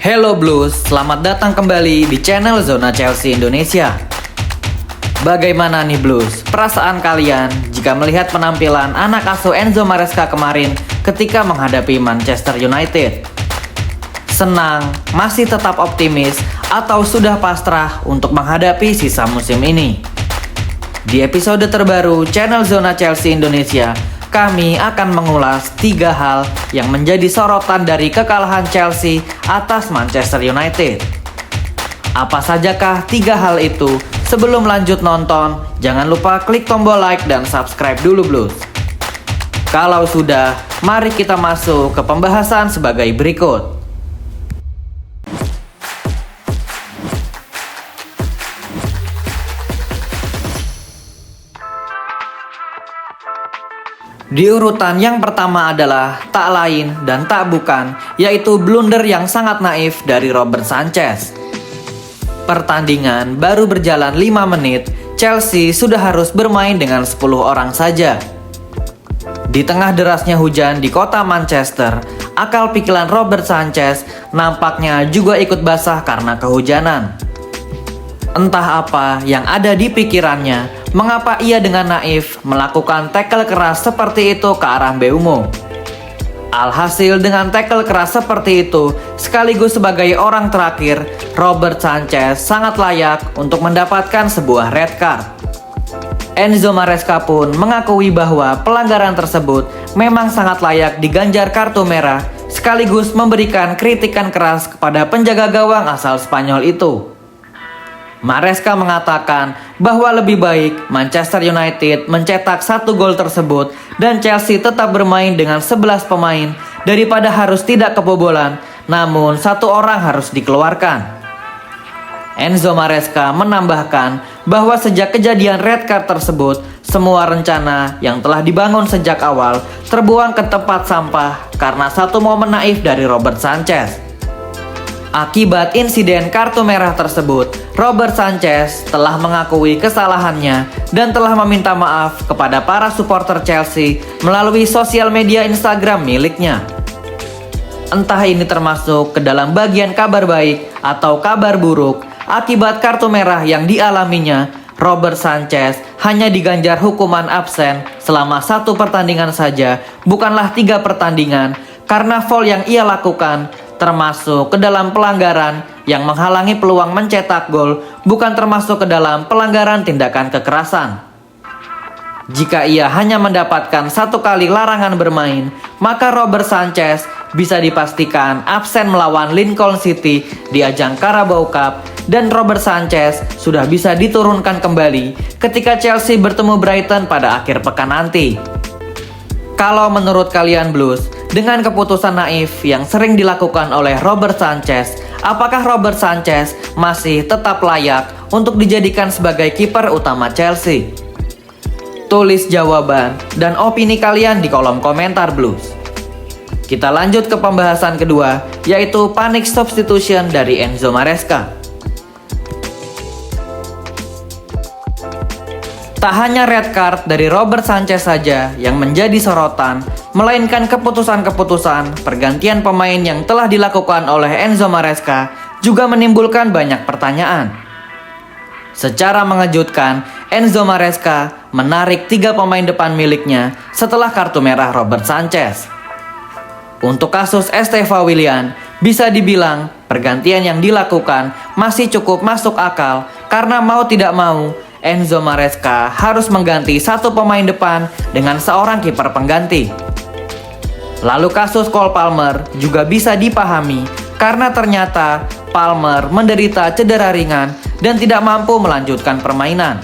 Hello Blues, selamat datang kembali di channel Zona Chelsea Indonesia. Bagaimana nih Blues, perasaan kalian jika melihat penampilan anak asuh Enzo Maresca kemarin ketika menghadapi Manchester United? Senang, masih tetap optimis, atau sudah pasrah untuk menghadapi sisa musim ini? Di episode terbaru channel Zona Chelsea Indonesia, kami akan mengulas 3 hal yang menjadi sorotan dari kekalahan Chelsea atas Manchester United. Apa sajakah 3 hal itu? Sebelum lanjut nonton, jangan lupa klik tombol like dan subscribe dulu Blues. Kalau sudah, mari kita masuk ke pembahasan sebagai berikut. Di urutan yang pertama adalah tak lain dan tak bukan, yaitu blunder yang sangat naif dari Robert Sanchez. Pertandingan baru berjalan 5 menit, Chelsea sudah harus bermain dengan 10 orang saja. Di tengah derasnya hujan di kota Manchester, akal pikiran Robert Sanchez nampaknya juga ikut basah karena kehujanan. Entah apa yang ada di pikirannya, mengapa ia dengan naif melakukan tackle keras seperti itu ke arah Mbeumo. Alhasil dengan tackle keras seperti itu, sekaligus sebagai orang terakhir, Robert Sanchez sangat layak untuk mendapatkan sebuah red card. Enzo Maresca pun mengakui bahwa pelanggaran tersebut memang sangat layak diganjar kartu merah, sekaligus memberikan kritikan keras kepada penjaga gawang asal Spanyol itu. Maresca mengatakan bahwa lebih baik Manchester United mencetak 1 gol tersebut dan Chelsea tetap bermain dengan 11 pemain daripada harus tidak kebobolan, namun 1 orang harus dikeluarkan. Enzo Maresca menambahkan bahwa sejak kejadian red card tersebut, semua rencana yang telah dibangun sejak awal terbuang ke tempat sampah karena satu momen naif dari Robert Sanchez. Akibat insiden kartu merah tersebut, Robert Sanchez telah mengakui kesalahannya dan telah meminta maaf kepada para supporter Chelsea melalui sosial media Instagram miliknya. Entah ini termasuk ke dalam bagian kabar baik atau kabar buruk, akibat kartu merah yang dialaminya, Robert Sanchez hanya diganjar hukuman absen selama 1 pertandingan saja, bukanlah 3 pertandingan, karena foul yang ia lakukan termasuk ke dalam pelanggaran yang menghalangi peluang mencetak gol, bukan termasuk ke dalam pelanggaran tindakan kekerasan. Jika ia hanya mendapatkan 1 kali larangan bermain, maka Robert Sanchez bisa dipastikan absen melawan Lincoln City di ajang Carabao Cup, dan Robert Sanchez sudah bisa diturunkan kembali ketika Chelsea bertemu Brighton pada akhir pekan nanti. Kalau menurut kalian Blues, dengan keputusan naif yang sering dilakukan oleh Robert Sanchez, apakah Robert Sanchez masih tetap layak untuk dijadikan sebagai kiper utama Chelsea? Tulis jawaban dan opini kalian di kolom komentar Blues. Kita lanjut ke pembahasan kedua, yaitu panic substitution dari Enzo Maresca. Tak hanya red card dari Robert Sanchez saja yang menjadi sorotan, melainkan keputusan-keputusan pergantian pemain yang telah dilakukan oleh Enzo Maresca juga menimbulkan banyak pertanyaan. Secara mengejutkan, Enzo Maresca menarik 3 pemain depan miliknya setelah kartu merah Robert Sanchez. Untuk kasus Esteva Willian, bisa dibilang pergantian yang dilakukan masih cukup masuk akal karena mau tidak mau, Enzo Maresca harus mengganti 1 pemain depan dengan seorang kiper pengganti. Lalu kasus Cole Palmer juga bisa dipahami karena ternyata Palmer menderita cedera ringan dan tidak mampu melanjutkan permainan.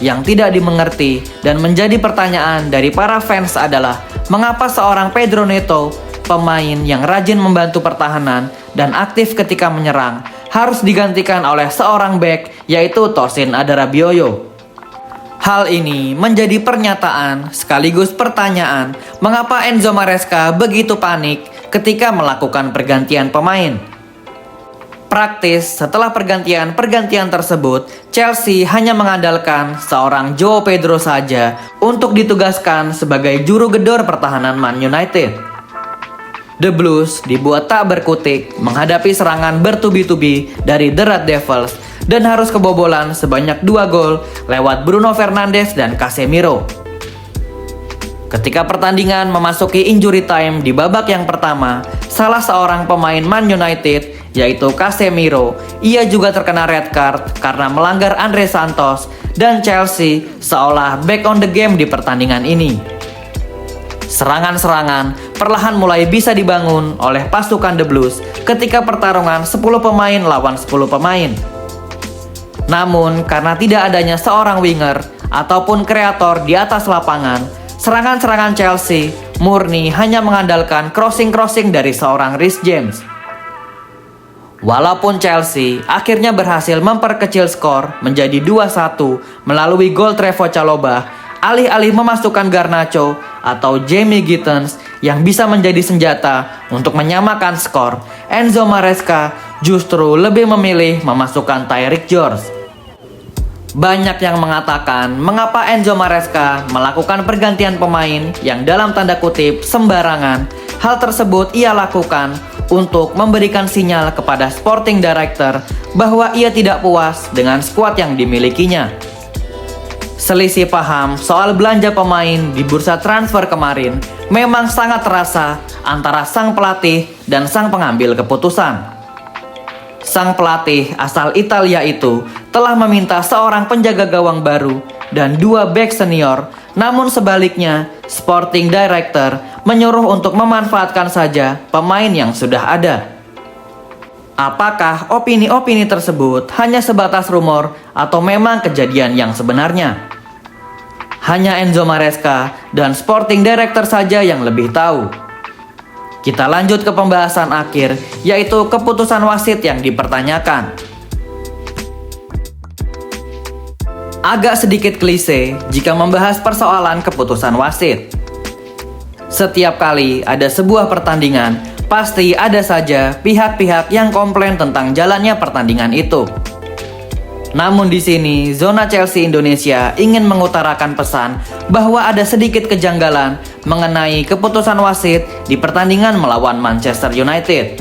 Yang tidak dimengerti dan menjadi pertanyaan dari para fans adalah mengapa seorang Pedro Neto, pemain yang rajin membantu pertahanan dan aktif ketika menyerang, harus digantikan oleh seorang bek, yaitu Tosin Adarabioyo. Hal ini menjadi pernyataan sekaligus pertanyaan mengapa Enzo Maresca begitu panik ketika melakukan pergantian pemain. Praktis setelah pergantian tersebut, Chelsea hanya mengandalkan seorang João Pedro saja untuk ditugaskan sebagai juru gedor pertahanan Man United. The Blues dibuat tak berkutik menghadapi serangan bertubi-tubi dari The Red Devils dan harus kebobolan sebanyak 2 gol lewat Bruno Fernandes dan Casemiro. Ketika pertandingan memasuki injury time di babak yang pertama, salah seorang pemain Man United, yaitu Casemiro, ia juga terkena red card karena melanggar Andre Santos, dan Chelsea seolah back on the game di pertandingan ini. Serangan-serangan perlahan mulai bisa dibangun oleh pasukan The Blues ketika pertarungan 10 pemain lawan 10 pemain. Namun karena tidak adanya seorang winger ataupun kreator di atas lapangan, serangan-serangan Chelsea murni hanya mengandalkan crossing-crossing dari seorang Reece James. Walaupun Chelsea akhirnya berhasil memperkecil skor menjadi 2-1 melalui gol Trevoh Chalobah, alih-alih memasukkan Garnacho atau Jamie Gittens yang bisa menjadi senjata untuk menyamakan skor, Enzo Maresca justru lebih memilih memasukkan Tyreek George. Banyak yang mengatakan mengapa Enzo Maresca melakukan pergantian pemain yang dalam tanda kutip sembarangan. Hal tersebut ia lakukan untuk memberikan sinyal kepada Sporting Director bahwa ia tidak puas dengan skuad yang dimilikinya. Selisih paham soal belanja pemain di bursa transfer kemarin memang sangat terasa antara sang pelatih dan sang pengambil keputusan. Sang pelatih asal Italia itu telah meminta seorang penjaga gawang baru dan 2 bek senior, namun sebaliknya Sporting Director menyuruh untuk memanfaatkan saja pemain yang sudah ada. Apakah opini-opini tersebut hanya sebatas rumor atau memang kejadian yang sebenarnya? Hanya Enzo Maresca dan Sporting Director saja yang lebih tahu. Kita lanjut ke pembahasan akhir, yaitu keputusan wasit yang dipertanyakan. Agak sedikit klise jika membahas persoalan keputusan wasit. Setiap kali ada sebuah pertandingan, pasti ada saja pihak-pihak yang komplain tentang jalannya pertandingan itu. Namun di sini, Zona Chelsea Indonesia ingin mengutarakan pesan bahwa ada sedikit kejanggalan mengenai keputusan wasit di pertandingan melawan Manchester United.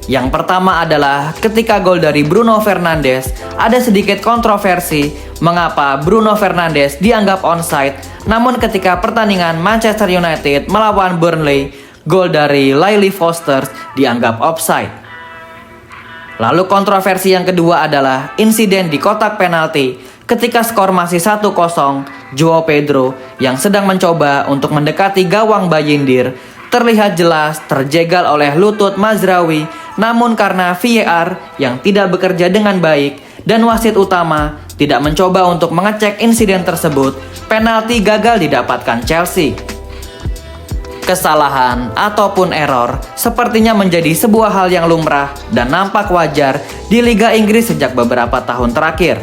Yang pertama adalah ketika gol dari Bruno Fernandes, ada sedikit kontroversi mengapa Bruno Fernandes dianggap onside, namun ketika pertandingan Manchester United melawan Burnley, gol dari Lyle Foster dianggap offside. Lalu kontroversi yang kedua adalah insiden di kotak penalti ketika skor masih 1-0, Joao Pedro yang sedang mencoba untuk mendekati gawang Bayindir terlihat jelas terjegal oleh lutut Mazraoui, namun karena VAR yang tidak bekerja dengan baik dan wasit utama tidak mencoba untuk mengecek insiden tersebut, penalti gagal didapatkan Chelsea. Kesalahan ataupun error sepertinya menjadi sebuah hal yang lumrah dan nampak wajar di Liga Inggris sejak beberapa tahun terakhir.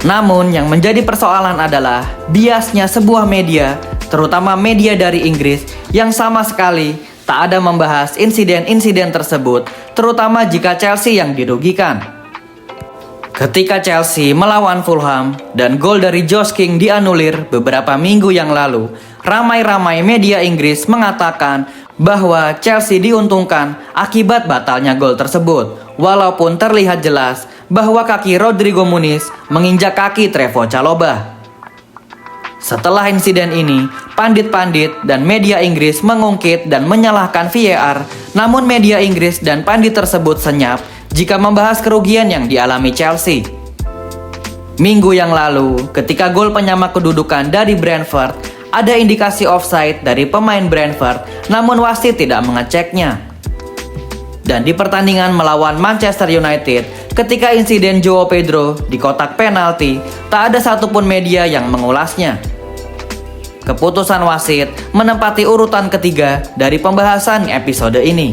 Namun yang menjadi persoalan adalah biasnya sebuah media, terutama media dari Inggris, yang sama sekali tak ada membahas insiden-insiden tersebut, terutama jika Chelsea yang dirugikan. Ketika Chelsea melawan Fulham dan gol dari Josh King dianulir beberapa minggu yang lalu, ramai-ramai media Inggris mengatakan bahwa Chelsea diuntungkan akibat batalnya gol tersebut, walaupun terlihat jelas bahwa kaki Rodrigo Muniz menginjak kaki Trevoh Chalobah. Setelah insiden ini, pandit-pandit dan media Inggris mengungkit dan menyalahkan VAR, namun media Inggris dan pandit tersebut senyap jika membahas kerugian yang dialami Chelsea. Minggu yang lalu, ketika gol penyama kedudukan dari Brentford, ada indikasi offside dari pemain Brentford, namun wasit tidak mengeceknya. Dan di pertandingan melawan Manchester United, ketika insiden Joao Pedro di kotak penalti, tak ada satupun media yang mengulasnya. Keputusan wasit menempati urutan ketiga dari pembahasan episode ini.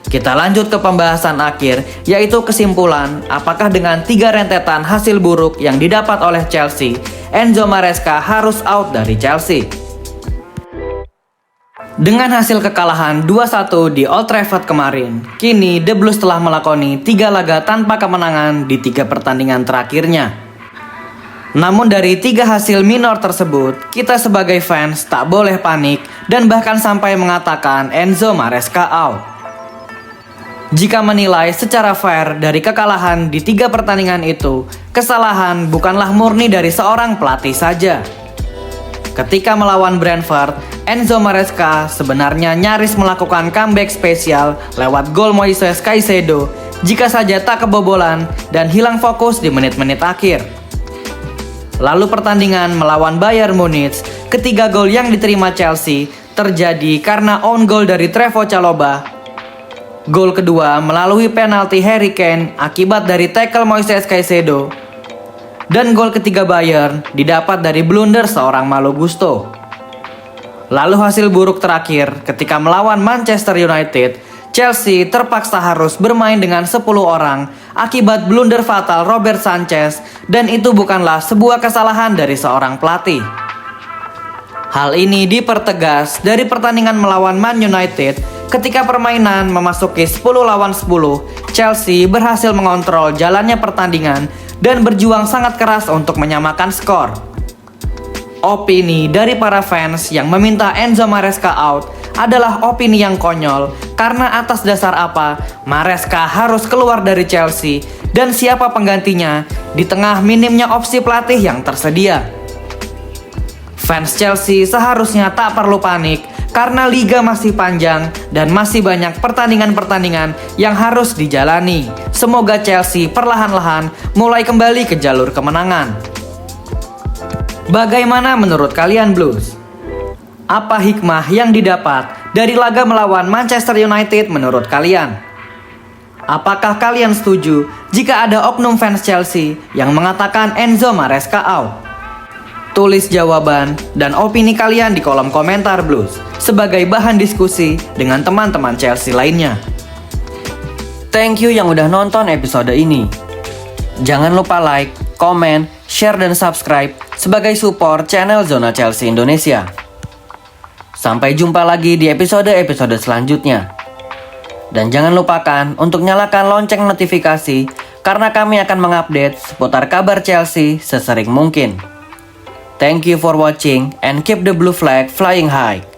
Kita lanjut ke pembahasan akhir, yaitu kesimpulan apakah dengan 3 rentetan hasil buruk yang didapat oleh Chelsea, Enzo Maresca harus out dari Chelsea. Dengan hasil kekalahan 2-1 di Old Trafford kemarin, kini The Blues telah melakoni 3 laga tanpa kemenangan di 3 pertandingan terakhirnya. Namun dari 3 hasil minor tersebut, kita sebagai fans tak boleh panik dan bahkan sampai mengatakan Enzo Maresca out. Jika menilai secara fair dari kekalahan di 3 pertandingan itu, kesalahan bukanlah murni dari seorang pelatih saja. Ketika melawan Brentford, Enzo Maresca sebenarnya nyaris melakukan comeback spesial lewat gol Moises Caicedo jika saja tak kebobolan dan hilang fokus di menit-menit akhir. Lalu pertandingan melawan Bayern Munich, ketiga gol yang diterima Chelsea terjadi karena own goal dari Trevoh Chalobah. Gol kedua melalui penalti Harry Kane akibat dari tackle Moises Caicedo. Dan gol ketiga Bayern didapat dari blunder seorang Malo Gusto. Lalu hasil buruk terakhir ketika melawan Manchester United, Chelsea terpaksa harus bermain dengan 10 orang akibat blunder fatal Robert Sanchez dan itu bukanlah sebuah kesalahan dari seorang pelatih. Hal ini dipertegas dari pertandingan melawan Man United ketika permainan memasuki 10 lawan 10, Chelsea berhasil mengontrol jalannya pertandingan dan berjuang sangat keras untuk menyamakan skor. Opini dari para fans yang meminta Enzo Maresca out adalah opini yang konyol karena atas dasar apa Maresca harus keluar dari Chelsea dan siapa penggantinya di tengah minimnya opsi pelatih yang tersedia. Fans Chelsea seharusnya tak perlu panik karena liga masih panjang dan masih banyak pertandingan-pertandingan yang harus dijalani. Semoga Chelsea perlahan-lahan mulai kembali ke jalur kemenangan. Bagaimana menurut kalian Blues? Apa hikmah yang didapat dari laga melawan Manchester United menurut kalian? Apakah kalian setuju jika ada oknum fans Chelsea yang mengatakan Enzo Maresca out? Tulis jawaban dan opini kalian di kolom komentar Blues sebagai bahan diskusi dengan teman-teman Chelsea lainnya. Thank you yang udah nonton episode ini. Jangan lupa like, komen, share, dan subscribe sebagai support channel Zona Chelsea Indonesia. Sampai jumpa lagi di episode-episode selanjutnya. Dan jangan lupakan untuk nyalakan lonceng notifikasi karena kami akan mengupdate seputar kabar Chelsea sesering mungkin. Thank you for watching and keep the blue flag flying high.